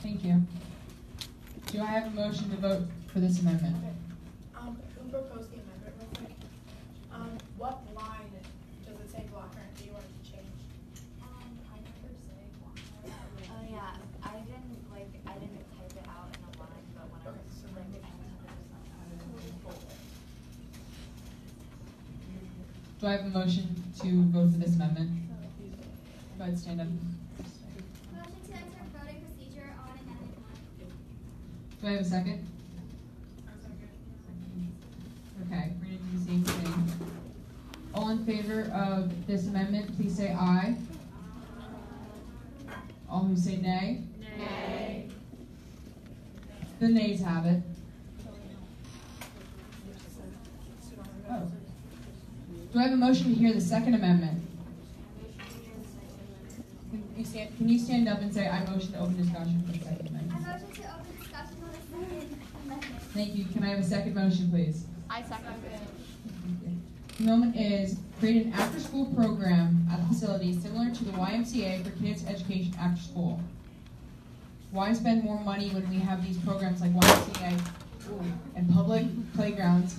Thank you. Do I have a motion to vote for this amendment? Okay. Who proposed the amendment real quick? What line does it say blocker? Do you want it to change? I never say blocker. Oh yeah, I didn't type it out in a line, but when I was I Do I have a motion to vote for this amendment? Go ahead, stand up. Motion to enter voting procedure on amendment 1. Do I have a second? Okay, we're going to do the same thing. All in favor of this amendment, please say aye. All who say nay? Nay. The nays have it. Oh. Do I have a motion to hear the second amendment? Can you stand up and say, I motion to open discussion for the second I amendment? motion to open discussion on the second amendment. Thank you. Can I have a second motion, please? I second it. The moment is create an after-school program at the facility similar to the YMCA for kids' education after school. Why spend more money when we have these programs like YMCA and public playgrounds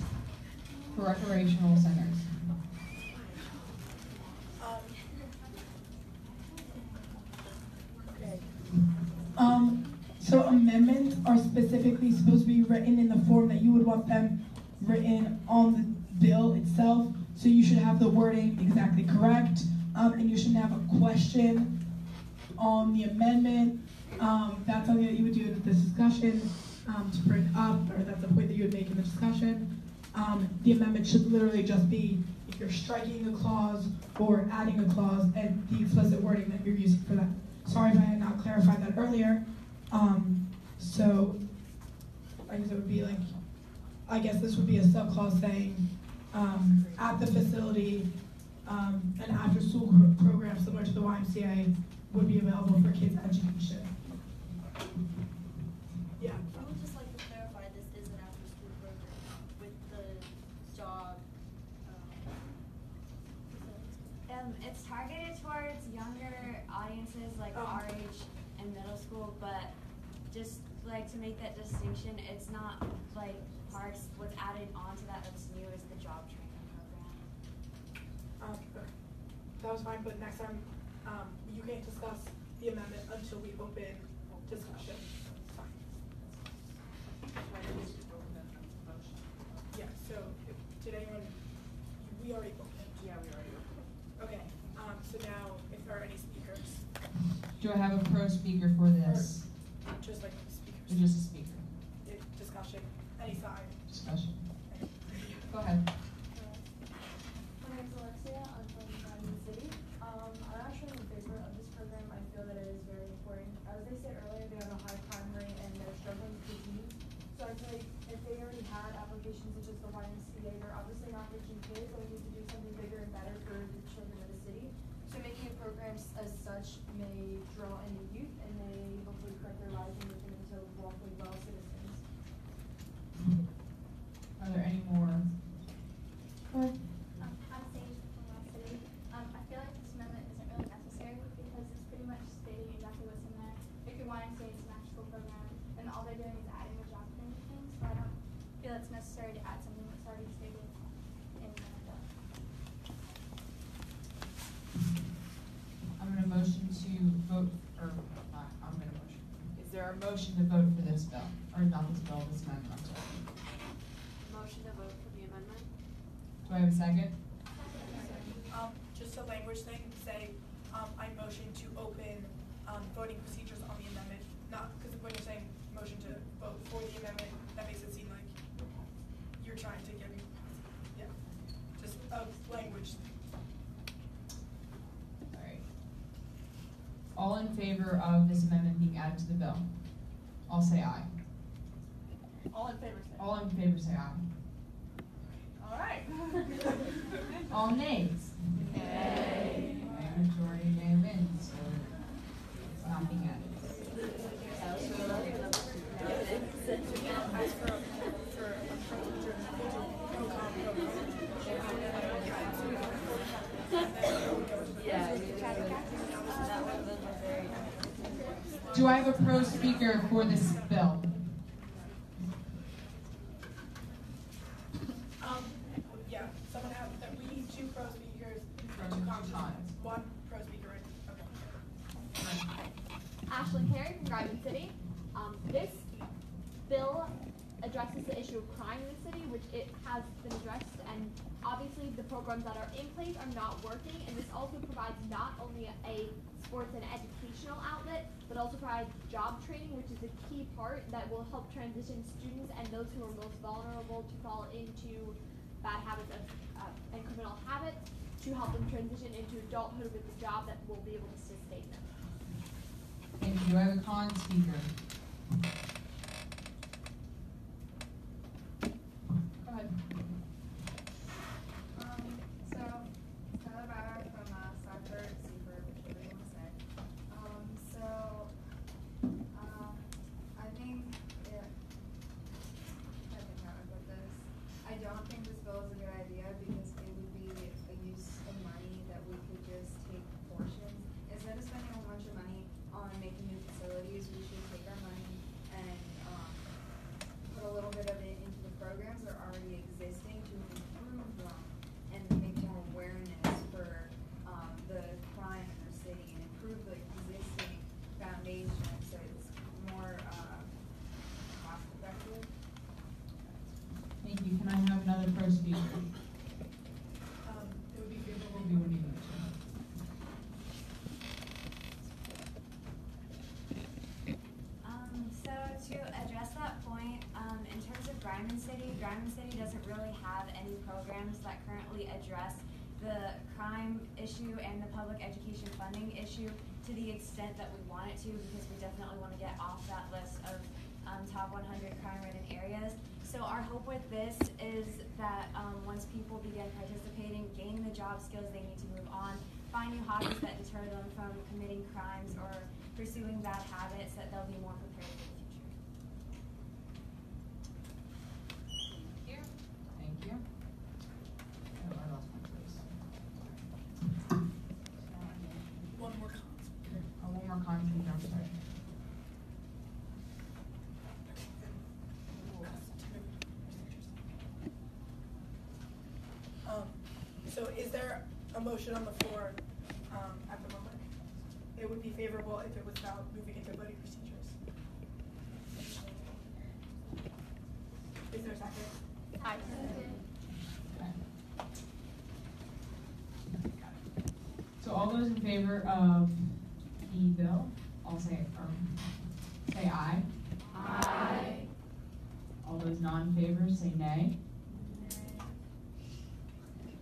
for recreational centers? So amendments are specifically supposed to be written in the form that you would want them written on the bill itself. So you should have the wording exactly correct, and you shouldn't have a question on the amendment. That's something that you would do in this discussion to bring up, or that's a point that you would make in the discussion. The amendment should literally just be if you're striking a clause or adding a clause and the explicit wording that you're using for that. Sorry if I had not clarified that earlier. So I guess it would be like, I guess this would be a subclause saying at the facility, an after-school program similar to the YMCA would be available for kids' education. Yeah. I would just like to clarify this is an after-school program with the job. It's targeted towards younger audiences like our age and middle school, but just like to make that distinction, it's not like parts. What's added onto that that's new is the job training program. That was fine, but next time you can't discuss the amendment until we open discussion. Fine. Yeah, so did anyone, we already opened? Yeah, we already opened. Okay, so now if there are any speakers. Do I have a pro speaker for this? Or just like speakers? Or just a speaker? Discussion, any side. Discussion. Go ahead. My name is Alexia. I'm from the city. I'm actually in favor of this program. I feel that it is very important. As they said earlier, they have a high crime rate and they're struggling with disease. So I feel like if they already had applications such as the YMCA, they're obviously not reaching kids, and we need to do something bigger and better for the children of the city. So making a program as such may draw in the youth and may hopefully correct their lives and make them into lawfully well citizens. Are there any more? I'm Sage from West City. I feel like this amendment isn't really necessary because it's pretty much stating exactly what's in there. If you want to say it's an after-school program, and all they're doing is adding the job training thing, so I don't feel it's necessary to add something that's already stated in the bill. I'm going to motion to vote, or not, I'm going to motion. Is there a motion to vote for this bill? Or not this bill, this amendment, I'm sorry. Motion to vote for the amendment. Do I have a second? Just a language thing, say, I motion to open voting procedures on the amendment, not, because when you're saying motion to vote for the amendment, that makes it seem like you're trying to get me, yeah, just a language thing. All right. All in favor of this amendment being added to the bill? I'll say aye. All in favor, say All in favor say aye. all right. All nays? Nay. Majority nay wins, so it's not being added. Do I have a pro speaker for this bill? Yeah, someone have that. We need 2 pro speakers and 2 cons. 1 pro speaker. Okay. Ashlyn Carey from Garden City. This bill addresses the issue of crime in the city, which it has been addressed, and obviously the programs that are in place are not working, and this also provides not only a sports and educational outlet, but also provides job training, which is a key part that will help transition students and those who are most vulnerable to fall into bad habits and criminal habits, to help them transition into adulthood with a job that will be able to sustain them. Thank you. Do I have a con speaker? Go ahead. So, Tyler Bauer from Stockford, Seaford, whichever you want to say. I think how I put this. I don't think this bill is a good idea because it would be a use of money that we could just take portions. Instead of spending a bunch of money on making new facilities, we should take our money and put a little bit of it into the programs that are already existing to improve them and make more awareness for the crime in our city and improve the existing foundation so it's more cost effective. Thank you. Can I have another pro speaker? It would be favorable. Maybe we need to. So to address that point, in terms of Griman City doesn't really have any programs that currently address the crime issue and the public education funding issue to the extent that we want it to, because we definitely want to get off that list of top 100 crime-ridden areas. So our hope with this is that once people begin participating, gaining the job skills they need to move on, find new hobbies that deter them from committing crimes or pursuing bad habits, that they'll be more prepared for the future. Thank you. Oh, I lost my place. One more con speaker. Oh, one more con speaker, I'm sorry. So is there a motion on the floor at the moment? It would be favorable if it was about moving into voting procedures. Is there a second? Aye. Okay. So all those in favor of the bill, I'll say aye. Aye. All those not in favor, say nay.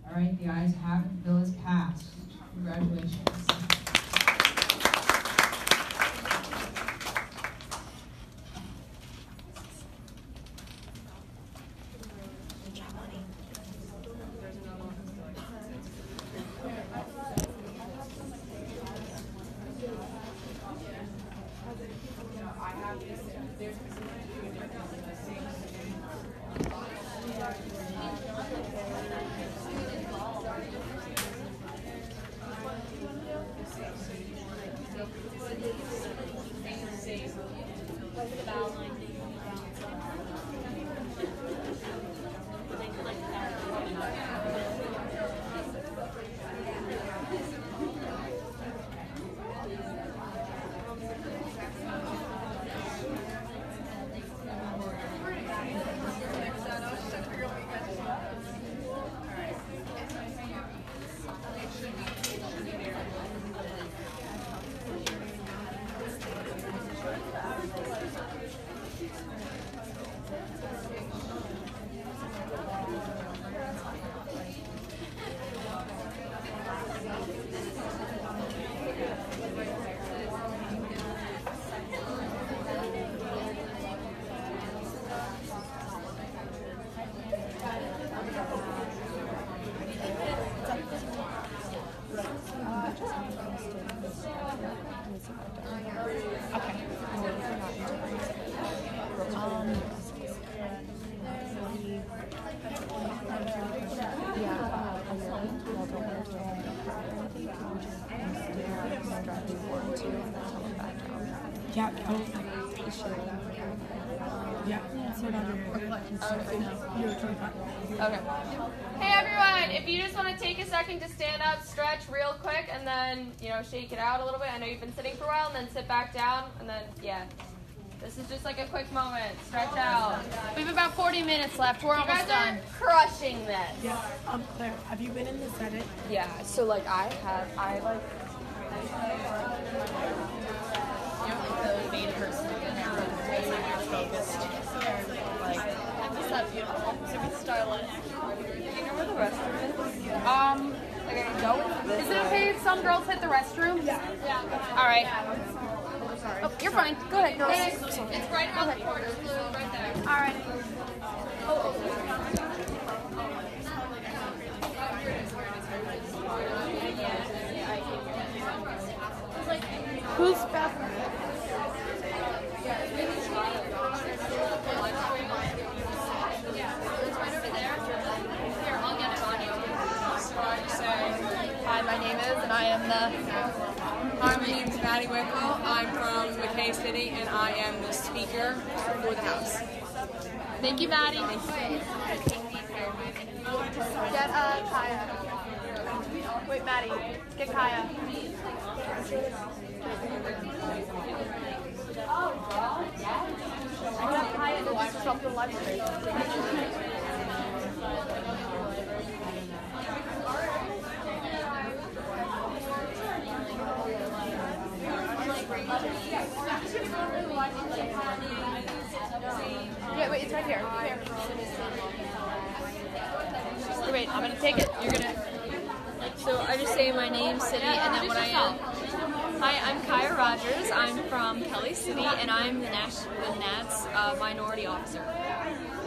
All right, the ayes have it, the bill is passed. Congratulations. Yeah, that was like the shirt. Yeah, so now you're 25. Okay. Hey everyone, if you just want to take a second to stand up, stretch real quick, and then, shake it out a little bit. I know you've been sitting for a while, and then sit back down, and then, yeah. This is just like a quick moment. Stretch out. We have about 40 minutes left. We're almost done. You guys are crushing this. Yeah, Claire, have you been in the Senate? Yeah, so like the main person focused. Like, I'm just that beautiful. Super stylish. Do you know where the restroom is? Like I can go with this. Is it okay if some girls hit the restroom? Yeah. All right. Oh, you're fine. Go ahead, girls. It's right around the corner. It's literally right there. All right. Who's bathroom? Hi, my name is, and I am Hi, my name is Maddie Wicklow. I'm from McKay City, and I am the speaker for the House. Thank you, Maddie. Get Kaya. Wait, Maddie. Get Kaya. I got Kaya to just from the library. Yeah, wait, it's right here. Here. Wait, I'm gonna take it. You're gonna. So I just say my name, city, and then what I am. Hi, I'm Kaya Rogers. I'm from Kelly City, and I'm the Nats minority officer.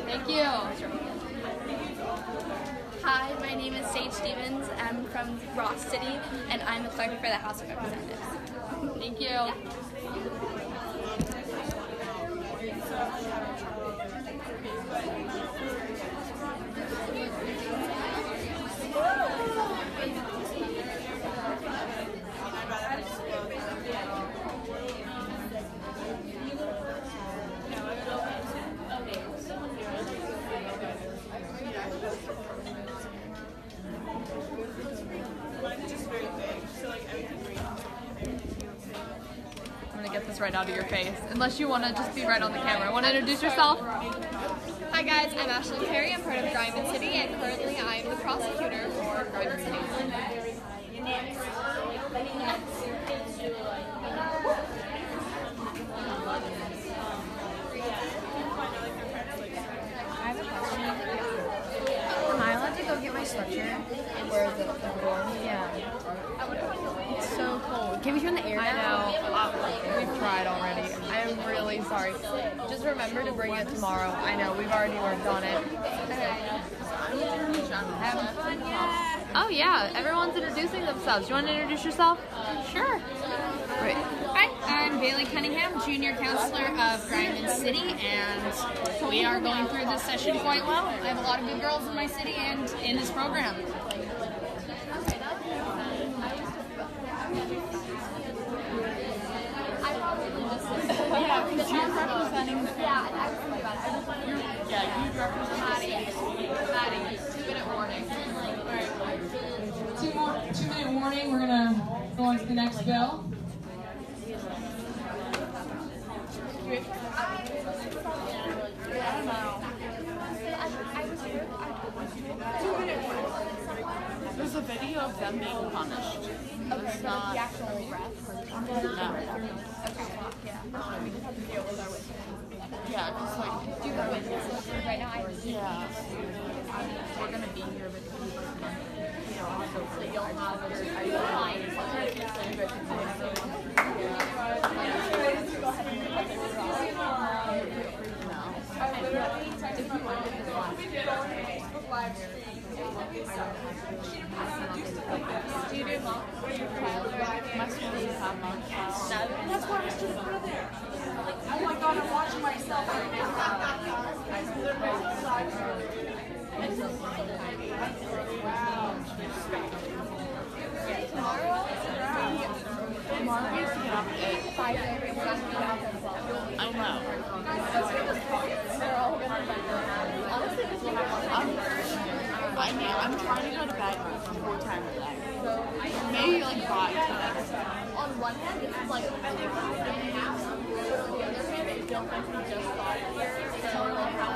Thank you. Hi, my name is Sage Stevens. I'm from Ross City, and I'm the clerk for the House of Representatives. Thank you. Yeah. I'm gonna get this right out of your face, unless you want to just be right on the camera. Want to introduce yourself? Hi guys, I'm Ashley Perry. I'm part of Diamond City, and currently I'm the prosecutor for Diamond City. Am I allowed to go get my sweatshirt? Where is it? Yeah. It's so cold. Can we turn the air down? I know. We've tried already. I am really sorry. Just remember to bring it tomorrow. I know, we've already worked on it. Having fun, yeah. Oh yeah, everyone's introducing themselves. You want to introduce yourself? Sure. Great. Hi, I'm Bailey Cunningham, Junior Counselor of Diamond City, and we are going through this session quite well. I have a lot of good girls in my city and in this program. Yeah, because you're representing the... Yeah, I was thinking about it. Yeah, you represent Maddie. 2-minute warning. Alright. 2-minute warning. We're gonna go on to the next bill. There's a video of them being punished. Okay, It's so not... the actual rest. No. Yeah, just like... Do you have witnesses right now? Yeah. We're gonna be here with you. So you'll have your lines. Do you do mom? My school doesn't have much. That's why I was just put it there. Oh my god, I'm watching myself right now. hard to get up at 5 a.m. I know. I'm trying to go to bed 4 times a day. Maybe like 5 times. On one hand, it's like I think but on the other hand, I don't think we just got here, so like how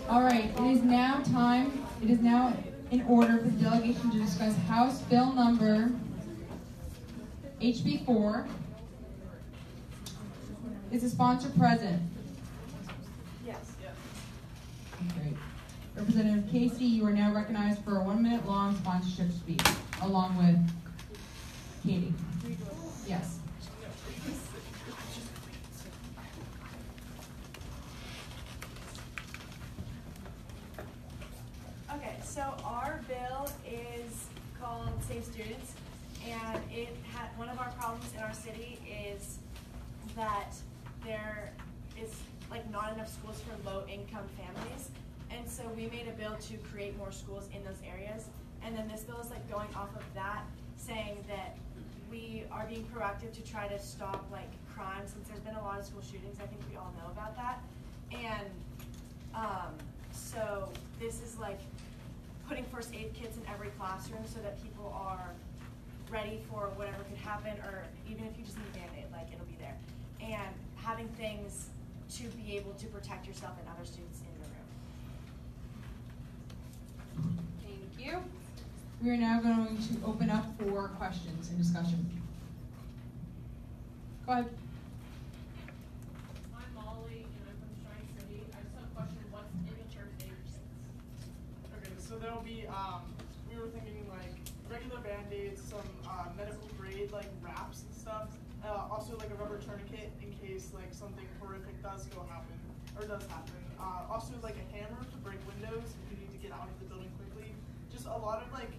All right, it is now in order for the delegation to discuss House Bill number HB 4. Is the sponsor present? Yes. Great. Representative Casey, you are now recognized for a 1-minute long sponsorship speech, along with Katie. Yes. Okay, so our bill is called Safe Students, and one of our problems in our city is that there is like not enough schools for low-income families, and so we made a bill to create more schools in those areas. And then this bill is like going off of that, saying that we are being proactive to try to stop like crime, since there's been a lot of school shootings. I think we all know about that. And so this is like putting first aid kits in every classroom so that people are ready for whatever could happen, or even if you just need a Band-Aid, like it'll be there. And having things to be able to protect yourself and other students in the room. Thank you. We are now going to open up for questions and discussion. Go ahead. I'm Molly, and I'm from Shrine City. I just have a question. What's in the first aid kits? Okay, so there'll be, we were thinking like regular Band-Aids, some medical grade like wraps and stuff. Also like a rubber tourniquet in case like something horrific does happen. Also like a hammer to break windows if you need to get out of the building quickly. Just a lot of like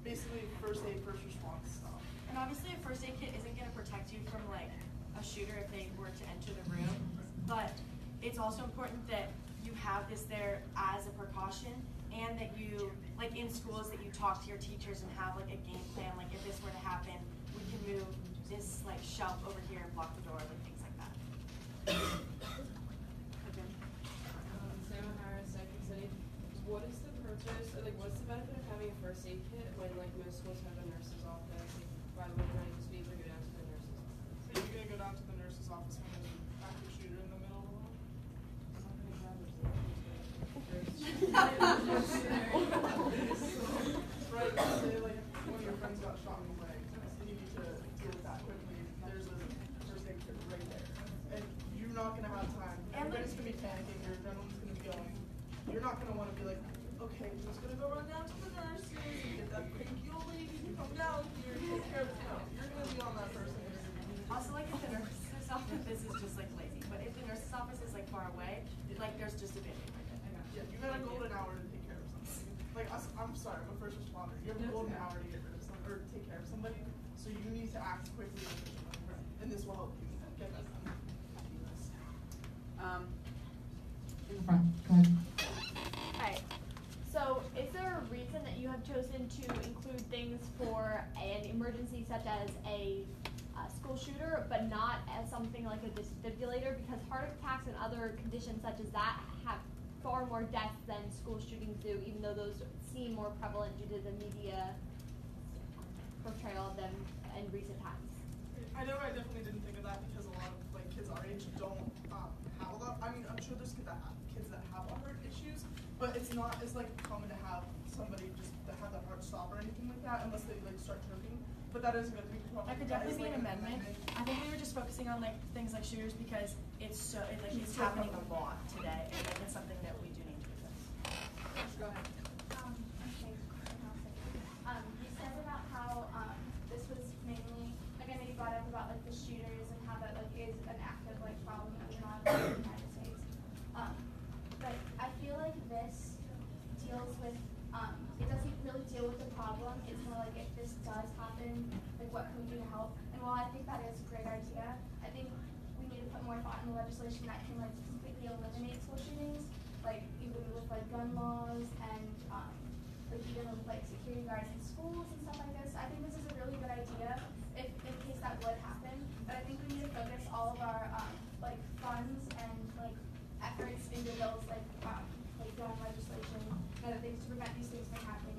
basically first aid, first response stuff. And obviously a first aid kit isn't going to protect you from like a shooter if they were to enter the room, but it's also important that you have this there as a precaution, and that you, like in schools, that you talk to your teachers and have like a game plan, like if this were to happen, we can move this like shelf over here and block the door, like things like that. Sarah Harris, Second City. What is the purpose, or like what's the benefit of having a first aid kit when like most schools have a nurse's office? By the way, trying to speak, or go down to the nurse's office? So you're gonna go down to the nurse's office when there's an active shooter in the middle of the hall? Right, say like one of your friends got shot in the leg, and you need to deal with that quickly. There's a first aid kit right there. And you're not gonna have time. Everybody's gonna be panicking, your adrenaline's gonna be going. You're not gonna wanna be like, okay, I'm just gonna go run down to the nurses and get that cranky old lady to come down here and take care of it. No, you're gonna be on that person. Also, like if the nurse's office is just like lazy, but if the nurse's office is like far away, like there's just a Band-Aid right there. Yeah, you got a golden hour to take care of somebody. Like I'm sorry, I'm a first responder. You have a golden hour to get rid of somebody or take care of somebody, so you need to act quickly and efficiently, and this will help you get that done. In the front. Go ahead. Alright. So is there a reason that you have chosen to include things for an emergency such as a school shooter, but not as something like a defibrillator? Because heart attacks and other conditions such as that have far more deaths than school shootings do, even though those seem more prevalent due to the media portrayal of them in recent times. I know I definitely didn't think of that because a lot of like kids our age don't have a lot I mean, I'm sure there's kids that have heart issues, but it's not as like common to have somebody just that have their heart stop or anything like that unless they like start choking. But that is a good thing. That could definitely be an amendment. I think we were just focusing on like things like shooters because it's happening a lot today, and like, it's something that we do need to address. Go ahead. Okay. You said about how this was mainly, like I know you brought up about like the shooters and how that like is an active like problem in the United States. But I feel like this deals with it doesn't really deal with the problem. It's more like if this does happen, like what can we do to help? And while I think that is a great idea, I think we need to put more thought in the legislation that can like completely eliminate school shootings, like even with like gun laws and like even with like security guards in schools and stuff like this. I think this is a really good idea if in case that would happen. But I think we need to focus all of our like funds and like efforts into bills like gun legislation and other things to prevent these things from happening.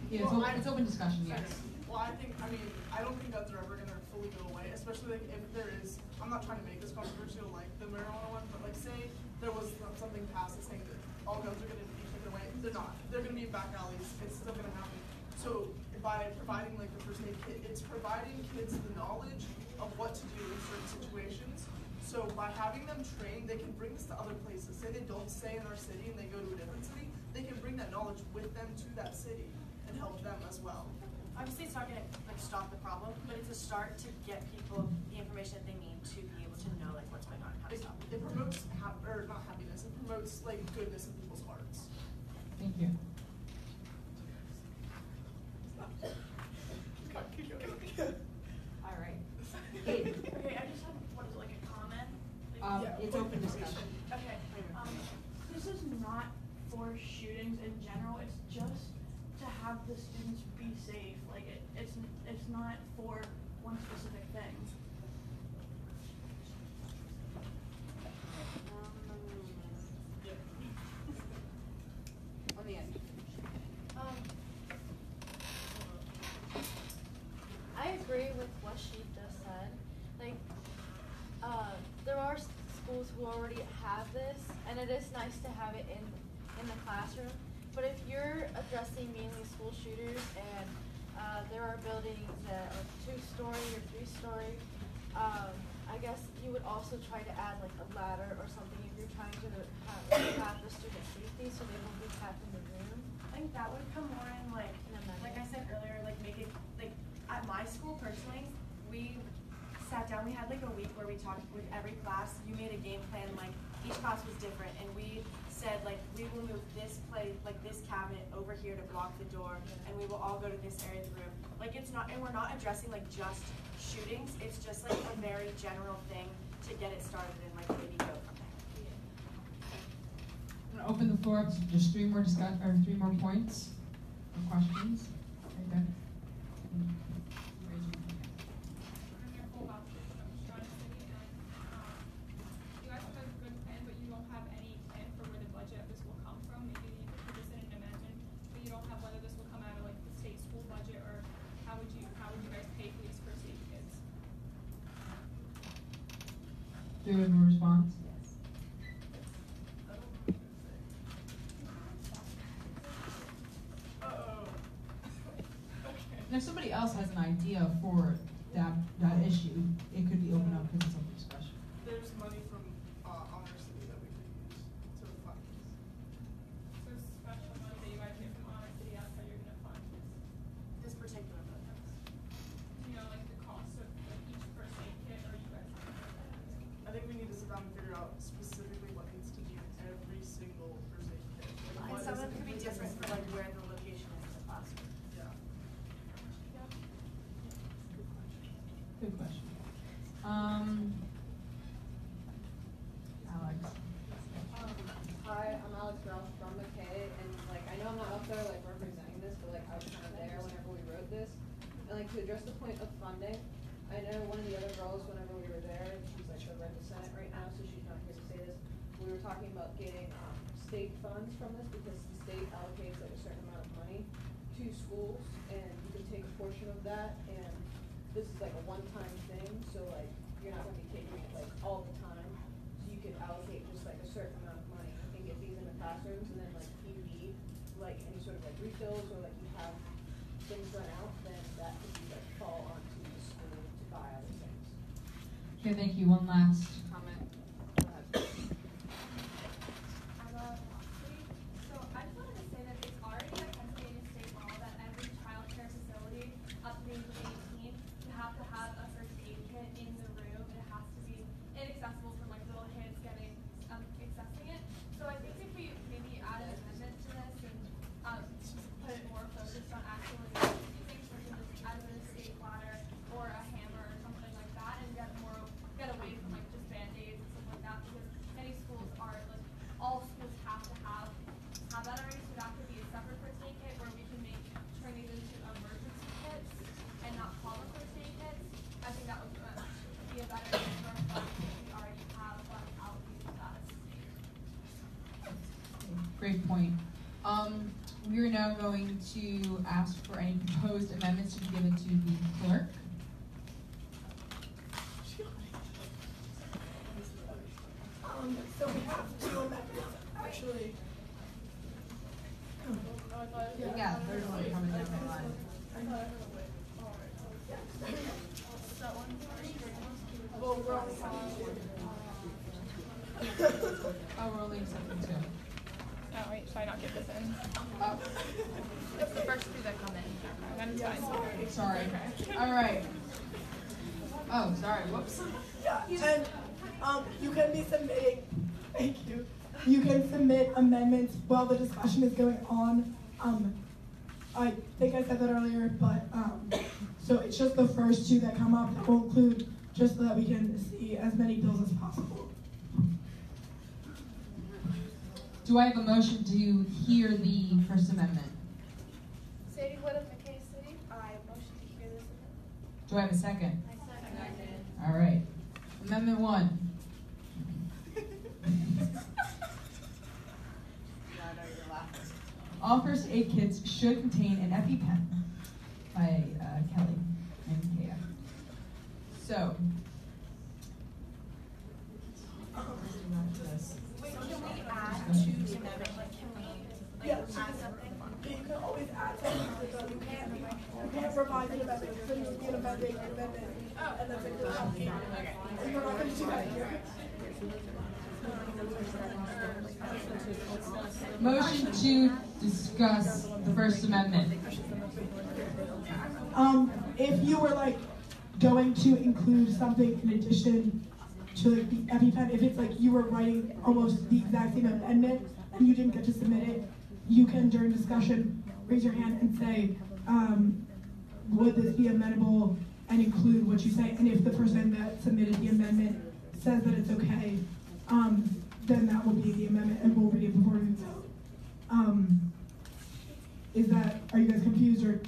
Yeah, it's open discussion, yes. Well, I mean, I don't think guns are ever going to fully go away, especially like if there is, I'm not trying to make this controversial like the marijuana one, but like say there was something passed that's saying that all guns are going to be taken away. They're not. They're going to be in back alleys. It's still going to happen. So by providing like the first aid kit, it's providing kids the knowledge of what to do in certain situations. So by having them trained, they can bring this to other places. Say they don't stay in our city and they go to a different city, they can bring that knowledge with them to that city and help them as well. Obviously, it's not going to like stop the problem, but it's a start to get people the information that they need to be able to know like what's going on and how to stop it. It promotes not happiness. It promotes like goodness in people's hearts. Thank you. All right. Kate. Okay, I just have like a comment. It's open discussion. Okay. This is not for shootings in general. It's just to have the students be safe. Like it's not for one specific thing. On the end. I agree with what she just said. Like, there are schools who already have this, and it is nice to have it in the classroom. But if you're addressing mainly school shooters and there are buildings that are 2-story or 3-story, I guess you would also try to add like a ladder or something if you're trying to have the student safety so they won't be trapped in the room. I think that would come more in like I said earlier, like make it like at my school personally, we sat down, we had like a week where we talked with every class. You made a game plan, like each class was different, and we said like we will move this this cabinet over here to block the door, and we will all go to this area of the room. Like it's not, and we're not addressing like just shootings. It's just like a very general thing to get it started and like maybe go from there. I'm gonna open the floor up to just 3 more points or questions. Okay. Do you have a response? Yes. And if somebody else has an idea for that issue, it could be open up because it's open discussion. There's money from our city that we could use to fund this. So special money that you guys get from our city, that's how you're going to fund this particular project. You know, like the cost of like, each first aid kit, or you guys have to do that? I think we need to sit down and figure out specifically what needs to be in every single first aid kit. Like, And some of it could be different for like where the location is in the classroom. Yeah. Good question. Alex. Hi, I'm Alex Ralph from McKay, and like I know I'm not up there like representing this, but like I was kind of there whenever we wrote this. And like to address the point of funding, I know one of the other girls whenever we were there, she's like the rep of Senate right now, so she's not here to say this. We were talking about getting state funds from this because the state allocates like a certain amount of money to schools, and you can take a portion of that and this is like a one-time thing, so like you're not gonna be taking it like all the time. So you could allocate just like a certain amount of money and get these in the classrooms, and then like if you need like any sort of like refills or like you have things run out, then that could be like fall onto the school to buy other things. Okay, thank you. One last comment. Go ahead. So I just wanted to say that it's already a Pennsylvania state law that every child care facility up to the age of 18, you have to have a first aid kit in the room. It has to be inaccessible for like little kids getting accessing it. So I think if we maybe add an amendment to this and put it more focused on actually using something as a escape ladder or a hammer or something like that, and get away from like just band-aids and stuff like that, because many schools are like all schools have to have that already, so that could be a separate first aid kit where we can turn these into emergency kits and not call them first aid kits. I think that would be a better answer if we already have one allocated to that as a state. Great point. We are now going to ask for any proposed amendments to be given to the clerk. So we have two amendments, actually. Yeah, there's one coming down the line. Well, we're only Oh, we're only accepting two. Oh, wait, should I not get this in? Oh. It's the first two that come in. Then it's fine. Sorry. Okay. All right. Oh, sorry. Whoops. Yeah, and you can be submitting. Thank you. You can submit amendments while the discussion is going on. I think I said that earlier, but so it's just the first two that come up that will include, just so that we can see as many bills as possible. Do I have a motion to hear the First Amendment? Sadie Wood of McKay City, I motion to hear this amendment. Do I have a second? I second. All right. Amendment 1. All first aid kits should contain an EpiPen by Kelly and Kaya. So, Wait, can we add to the amendment? Like, can we add something? You can always add something to the, you can't revise an amendment, so you can amend an amendment, and that's like the application. And we're not going to do that here. motion to discuss the First Amendment. If you were like going to include something in addition to like the EpiPen, if it's like you were writing almost the exact same amendment and you didn't get to submit it, you can during discussion raise your hand and say, would this be amendable, and include what you say. And if the person that submitted the amendment says that it's okay, then that will be the amendment, and we'll read it before we vote. Are you guys confused, or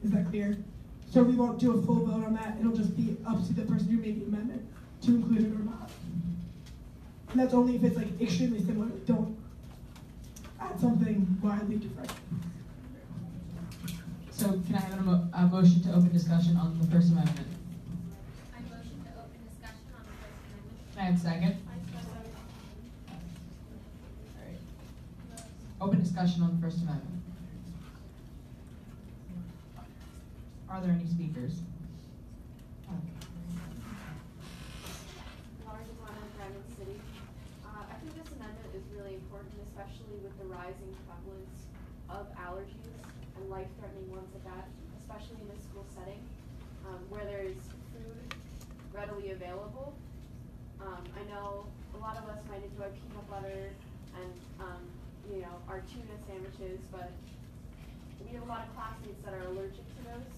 is that clear? So we won't do a full vote on that. It'll just be up to the person who made the amendment to include it or not. And that's only if it's like extremely similar. Don't add something wildly different. So can I have a motion to open discussion on the First Amendment? I motion to open discussion on the First Amendment. Can I have a second? All right. Open discussion on the First Amendment. Are there any speakers? City. I think this amendment is really important, especially with the rising prevalence of allergies and life-threatening ones at that, especially in a school setting where there is food readily available. I know a lot of us might enjoy peanut butter and our tuna sandwiches, but we have a lot of classmates that are allergic to those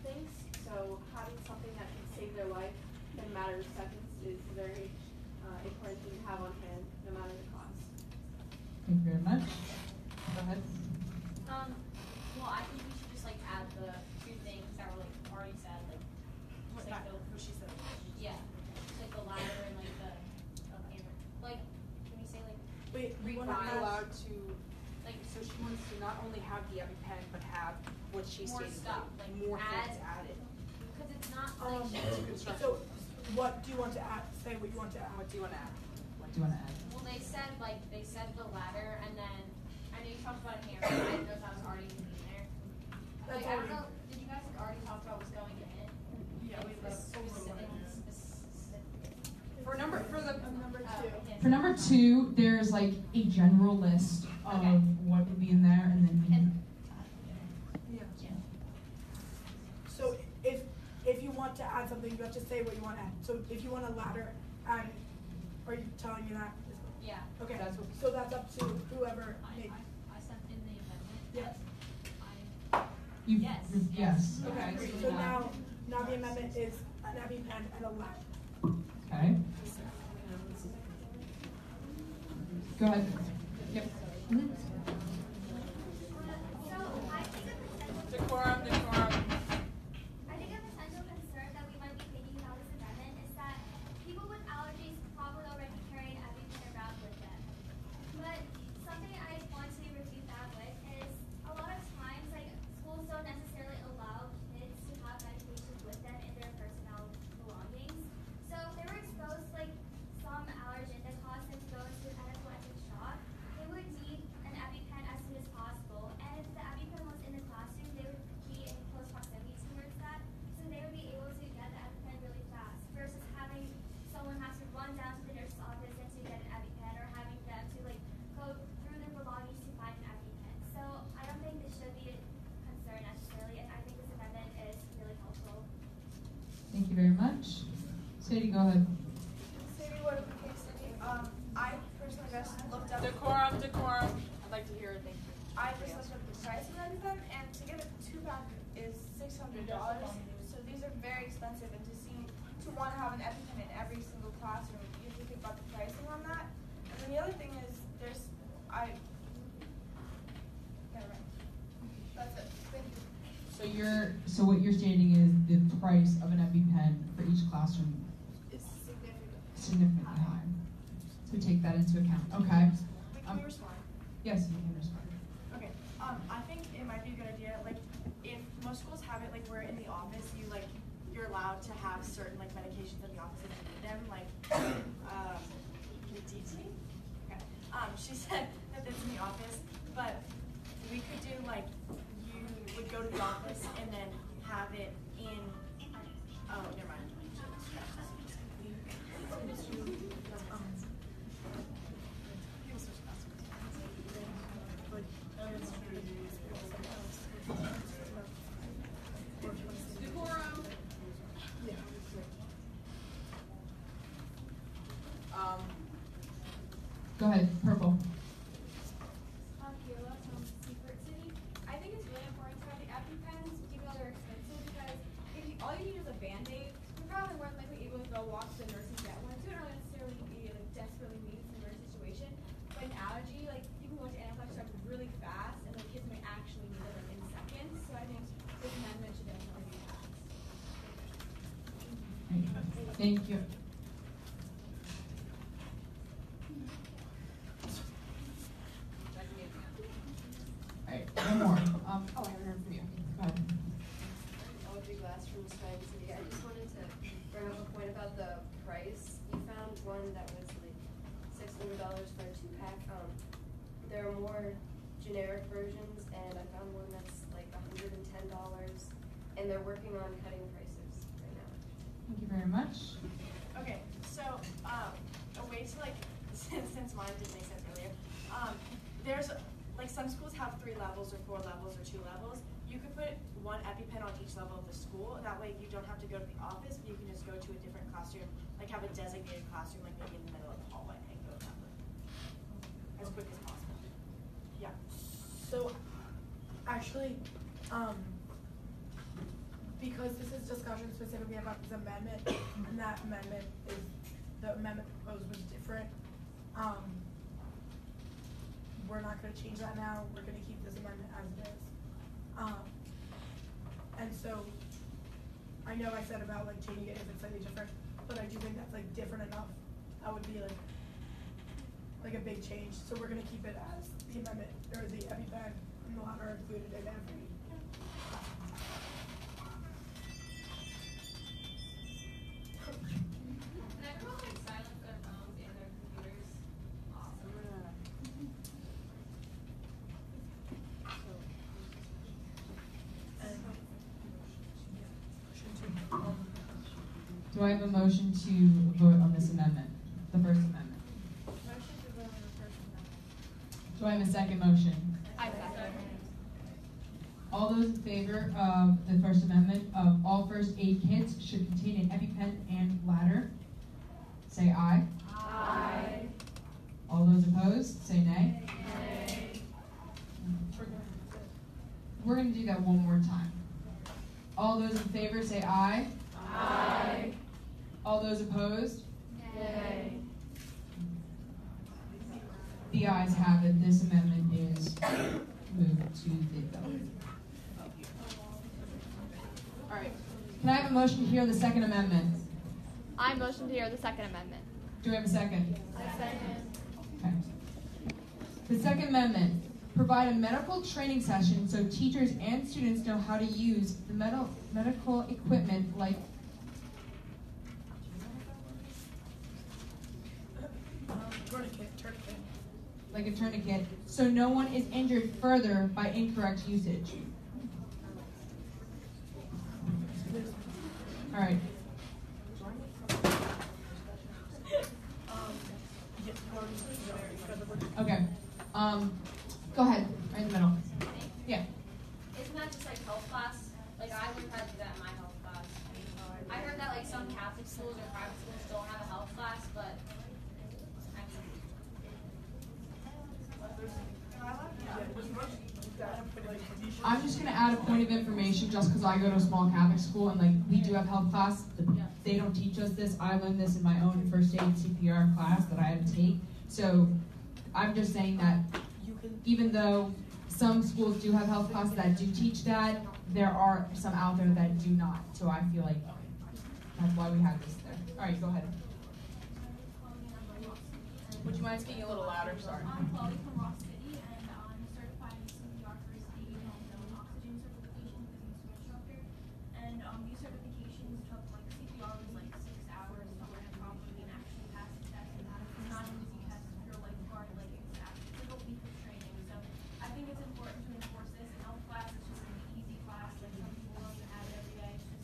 things. So having something that can save their life in a matter of seconds is very important thing to have on hand, no matter the cost. Thank you very much. Go ahead. Well, I think we should just like add the two things that were like already said, like What she said. yeah, like the ladder and like the hammer. Like, can we say like Wait, we want to be allowed to, like so she wants to not only have the EpiPen, but have what she more stated, stuff, like like more add, things added. because it's not like So, what do you want to add? Say what you want to add. What do you want to add? What do you want to add? Well, they said the ladder, and then I know you talked about a hammer. I didn't know if that was already in there. That's I don't already- know. Did you guys already talk about what's going in it? Yeah, we For number two. For number 2, there's like a general list of what would be in there, and then Yeah. So if you want to add something, you have to say what you want to add. So if you want a ladder, add. Are you telling me that? Yeah. Okay. So that's up to whoever. I sent in the amendment. Yes. Yes. Okay. So now the amendment is an EpiPen and a ladder. Okay. Go ahead. Yep. Mm-hmm. Decorum. I think a potential concern that we might be thinking about this amendment is that people with allergies probably already carry an EpiPen around with them. But something I want to refute that with is a lot of times, like, schools don't necessarily allow kids to have medications with them in their personal belongings. So if they were exposed to, like, some allergen that caused them to go into an anaphylactic shock, they would need an EpiPen as soon as possible. And if the EpiPen was in the classroom, they would be in close proximity towards that, so they would be able to get the EpiPen really fast, versus having someone have to run down to the nurse's office and to get an EpiPen, or having them to like go through their belongings to find an EpiPen. So I don't think this should be a concern necessarily, and I think this amendment is really helpful. Thank you very much. Sadie, go ahead. Sadie, what about K-City? I personally just looked up. Decorum. I'd like to hear it. Thank you. I just looked up the price of EpiPen, and to get a 2-pack is $600. So these are very expensive, and to want to have an EpiPen in every single classroom, you have to think about the pricing on that. And then the other thing is, never mind. That's it. Thank you. So what you're stating is the price of an EpiPen for each classroom It's significantly high. So take that into account. Okay. Can we respond? Yes, you can respond. Okay. I think it might be a good idea. Like, if most schools have it, like, where in the office you're allowed to have certain like medications in the office if you need them. Like, DT. Okay. She said that that's in the office, but we could do like you would go to the office and then have it in. Oh, never mind. Decorum. Go ahead, purple. Kayla from Secret City. I think it's really important to have the EpiPens, even though they're expensive, because all you need is a Band-Aid. You're probably more than likely able to go walk to the nurse and get one. So you don't necessarily be like desperately need some nurse situation. But an allergy, like you can go to anaphylactic shock really fast, and like kids may actually need them in seconds. So I think this amendment should definitely be passed. Thank you. Alright, one more. I haven't heard from you. Go ahead. Audrey Glass from Sky City. I just wanted to bring up a point about the price. You found one that was like $600 for a 2-pack. There are more generic versions, and I found one that's like $110, and they're working on cutting prices right now. Thank you very much. Okay, so a way to like, since mine didn't make sense earlier, there's like some schools have 3 levels or 4 levels or 2 levels. You could put one EpiPen on each level of the school. That way you don't have to go to the office, but you can just go to a different classroom, like have a designated classroom, like maybe in the middle of the hallway, and go that way as quick as possible. Yeah. So, actually, because this is discussion specifically about this amendment, and that amendment is, the amendment proposed was different, we're not gonna change that now, we're gonna keep this amendment as it is. And so, I know I said about like changing it if it's slightly different, but I do think that's like different enough, that would be like a big change, so we're gonna keep it as the amendment, or the EpiPen and the ladder included in every. Do I have a motion to vote on this amendment, the first amendment? Motion to vote on the first amendment. Do I have a second motion? I second. All those in favor of the First Amendment of all first aid kits should contain an EpiPen and bladder, say aye. Aye. All those opposed, say nay. Nay. We're going to do that one more time. All those in favor, say aye. Aye. All those opposed? Nay. The ayes have it. This amendment is moved to the vote. All right. Can I have a motion to hear the Second Amendment? I motion to hear the Second Amendment. Do we have a second? I second. Okay. The Second Amendment. Provide a medical training session so teachers and students know how to use the medical equipment like a tourniquet, so no one is injured further by incorrect usage. All right. Okay. Go ahead. Right in the middle. Yeah. Isn't that just like health class? Like I learned how to do that in my health class. I heard that like some Catholic schools or private schools don't have a health class, but I'm just going to add a point of information just because I go to a small Catholic school and like we do have health class. They don't teach us this. I learned this in my own first aid CPR class that I had to take. So I'm just saying that even though some schools do have health classes that do teach that, there are some out there that do not. So I feel like that's why we have this there. All right, go ahead. Would you mind speaking a little louder? Sorry. I'm Chloe from Ross City, and I'm certified in CPR first aid and oxygen certification because I'm a swim instructor. And these certifications took like CPR was like 6 hours to learn it properly and actually pass the test. And it's not an easy test if you're a lifeguard, like it's like a week of training. So I think it's important to enforce this. In health class, it's just an easy class. Like some people don't even have it every day. It's just,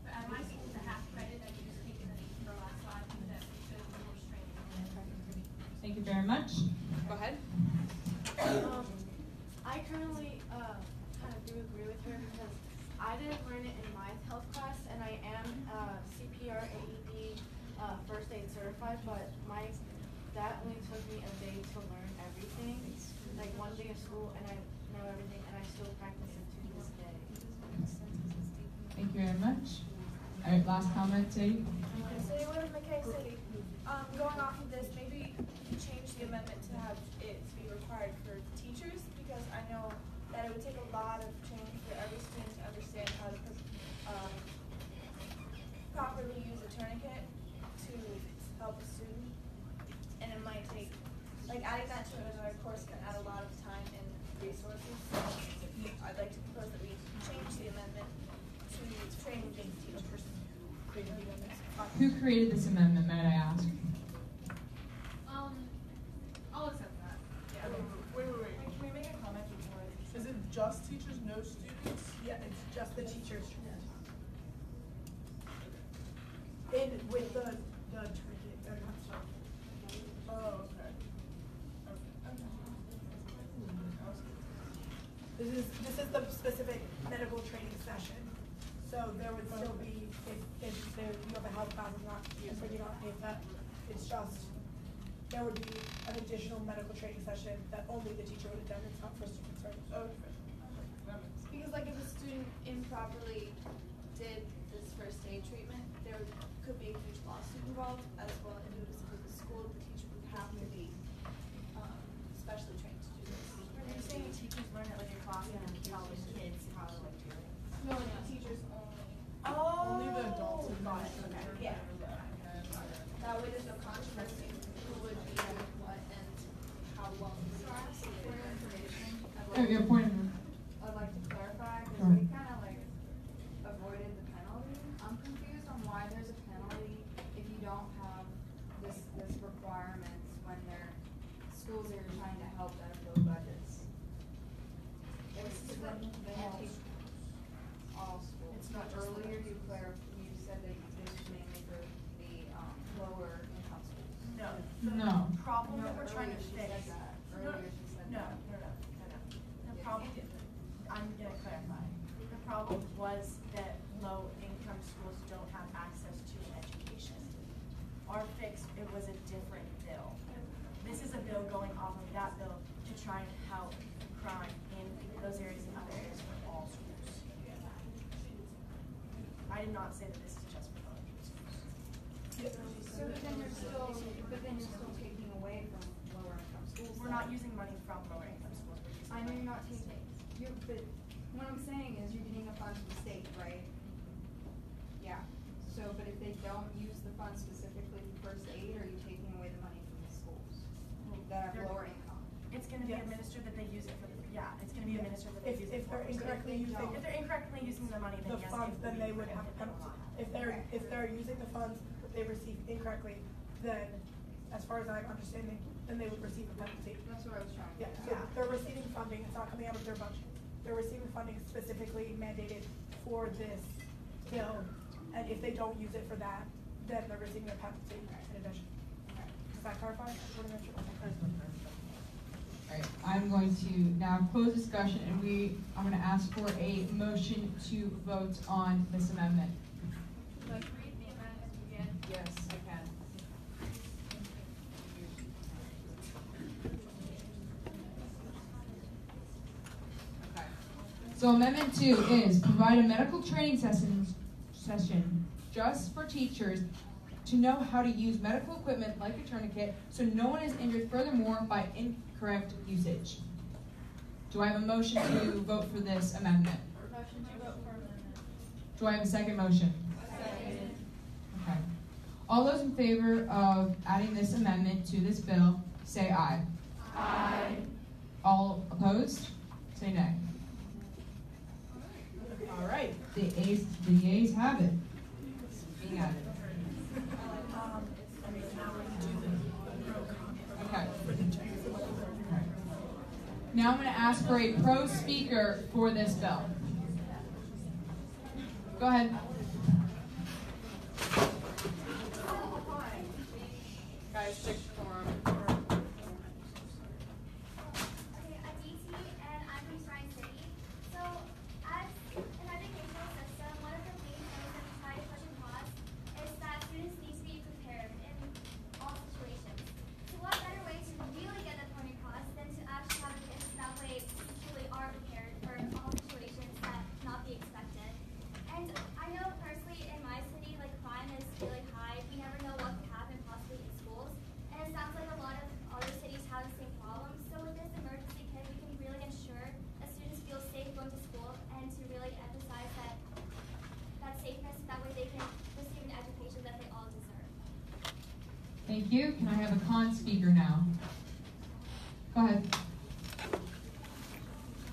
but at my school, it's a half credit that you just take in the for last. So I think that we should enforce training. Thank you very much. Go ahead. I currently kind of do agree with her because I didn't learn it in my health class, and I am CPR AED first aid certified, but that only took me a day to learn everything, like one day of school, and I know everything, and I still practice it to this day. Thank you very much. All right, last comment, Sadie. City live in McKay City. Going off of this, maybe change the amendment to have it be required for teachers, because I know that it would take a lot of training for every student to understand how to properly use a tourniquet to help a student, and it might take, like adding that to another course can add a lot of time and resources. So I'd like to propose that we change the amendment to training teachers. Who created this amendment, might I ask? I'll accept that. Yeah. Wait. Can we make a comment before? Is it just teachers, no students? Yeah, it's just the teachers. With the tourniquet. Oh, okay. This is the specific medical training session. So there would still be, if you have a health class, so you don't pay that. It's just, there would be an additional medical training session that only the teacher would attend. It's not for students, right? Because like if a student improperly did this first aid treatment, there could be a huge lawsuit involved, as well as if it was with the school, the teacher would have to be specially trained to do this. Are you saying the teachers learn it like a class and tell the kids how to like do it? No, the teachers only. Oh. Only the adults. Yeah. That way there's no controversy who would be doing what and how well this class. For your information, Your point of I'd like to clarify, because we kind of like avoided the penalty. I'm confused on why there's a penalty if you don't have this requirements when they're schools that are trying to help them build budgets. It's they have to all schools. It's not earlier you said that this is mainly for The No. problem that we're trying to fix. No. The problem, I'm gonna clarify. The problem was that low-income schools don't have access to education. Our fix, it was a different bill. This is a bill going off of that bill to try and help crime in those areas and other areas for all schools. I did not say that this is just for low-income schools. So but then you're still taking away from lower income schools. We're not using money from lower income schools. We're using I know money you're not from the taking, state. but what I'm saying is you're getting a fund from the state, right? Yeah, so, but if they don't use the fund specifically for first aid, are you taking away the money from the schools that are lower income? It's gonna be administered that they use it for the, it's gonna be administered that they use it If for. they're incorrectly using the money, then yes, funds, then they would have a penalty. If they're using the funds that they receive incorrectly, then, as far as I'm understanding, then they would receive a penalty. That's what I was trying to Yeah, get so they're receiving funding, it's not coming out of their budget. They're receiving funding specifically mandated for this bill, and if they don't use it for that, then they're receiving a penalty in addition. Does that clarify? Alright, I'm going to now close discussion and I'm going to ask for a motion to vote on this amendment. Like, read the amendment again. Yes, I can. Okay. So amendment 2 is provide a medical training session just for teachers to know how to use medical equipment like a tourniquet so no one is injured furthermore by incorrect usage. Do I have a motion to vote for this amendment? Motion to vote for amendment. Do I have a second motion? Second. Okay. All those in favor of adding this amendment to this bill, say aye. Aye. All opposed? Say nay. All right. The ayes have it. It's being added. Okay. Now I'm going to ask for a pro speaker for this bill. Go ahead. Guys, stick to form. Okay, I'm DT and I'm from Shrine City. So, as an educational system, one of the main things that we try to push across is that students need to be prepared in all situations. So what better way to really get that point across than to actually have kids that way truly are prepared for all situations that not be expected. And I know personally in my city, like crime is really high. We never know what could happen possibly in schools. And it sounds like a lot of other cities have the same problem. So with this emergency kit, we can really ensure that students feel safe going to school and to really emphasize that safeness. That way they can receive an education that they all deserve. Thank you. Can I have a con speaker now? Go ahead.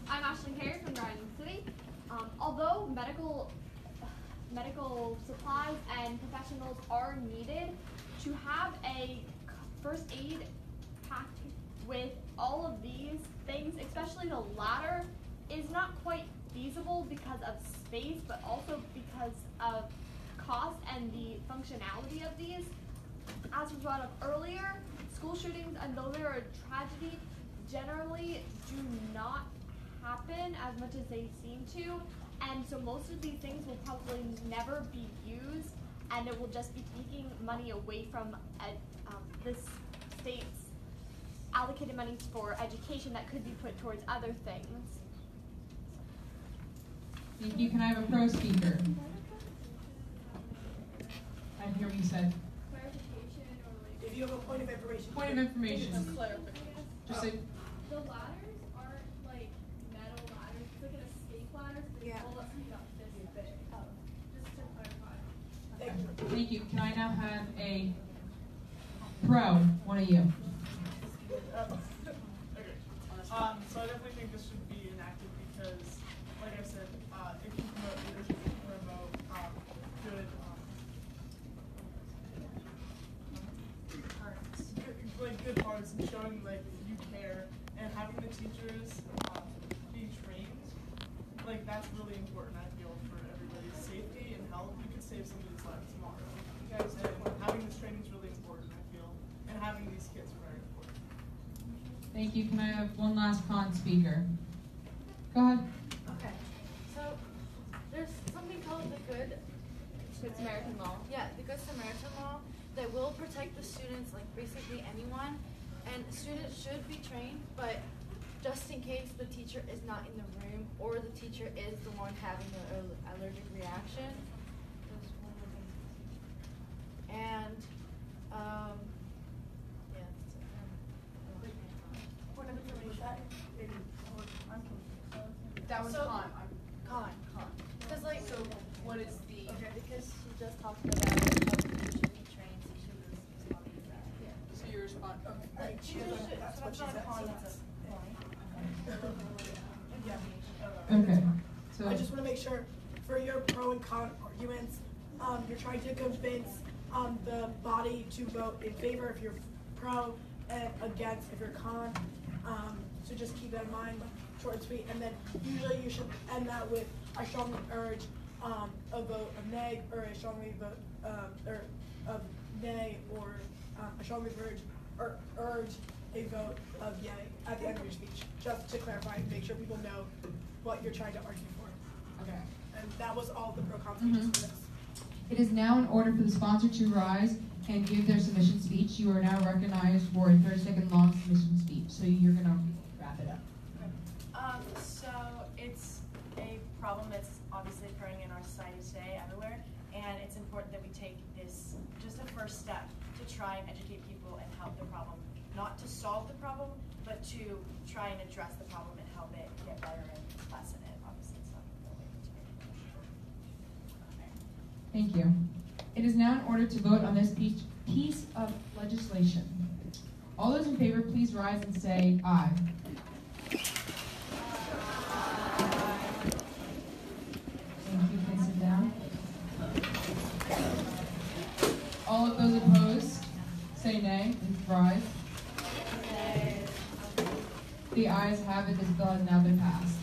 I'm Ashley Carey from Garden City. Although medical supplies and professionals are needed, to have a first aid packed with all of these things, especially the latter, is not quite feasible because of space, but also because of cost and the functionality of these. As was brought up earlier, school shootings, and though they're a tragedy, generally do not happen as much as they seem to, and so most of these things will probably never be used, and it will just be taking money away from the state's allocated monies for education that could be put towards other things. Thank you. Can I have a pro speaker? I didn't hear what you said. Clarification or like. If you have a point of information. Point of information. Just say. The ladders aren't like metal ladders. It's like an escape ladder. So they pull up something up this big. Just to clarify. Thank you. Can I now have a pro? One of you. So I definitely think this should be enacted because, like I said, it can promote leadership, it can promote good hearts and showing like you care and having the teachers being trained, like that's really important. I feel for everybody's safety and health. You could save somebody's life tomorrow. You guys, and having this training is really important. I feel, and having these Thank you. Can I have one last con speaker? Go ahead. Okay. So there's something called the Good Samaritan Law. Yeah, the Good Samaritan Law that will protect the students, like basically anyone. And students should be trained, but just in case the teacher is not in the room or the teacher is the one having an allergic reaction. And What information is that? That was con. Con. Because like, So what is the? Okay. Because she just talked about how the teacher should be trained, so she was responding to that. Yeah. So you respond. Okay. Like, teachers should. That's So what that's she not a said. con. So That's a Yeah. Okay. So I just want to make sure for your pro and con arguments, you're trying to convince the body to vote in favor if you're pro and against if you're con. So just keep that in mind, short and sweet. And then usually you should end that with I strongly urge a vote of nay, or I strongly vote or of nay, or I strongly urge a vote of yay at the end of your speech, just to clarify and make sure people know what you're trying to argue for. Okay. And that was all the pro-con speeches for this. it is now in order for the sponsor to rise and give their submission speech. You are now recognized for a 30-second long submission speech. So you're going to wrap it up. So it's a problem that's obviously occurring in our society today, everywhere, and it's important that we take this just a first step to try and educate people and help the problem, not to solve the problem, but to try and address the problem and help it get better and lessen it. Obviously, it's not the way to make it. Thank you. It is now in order to vote on this piece of legislation. All those in favor, please rise and say aye. Thank you. Please sit down. All of those opposed, say nay. Please rise. The ayes have it. This bill has now been passed.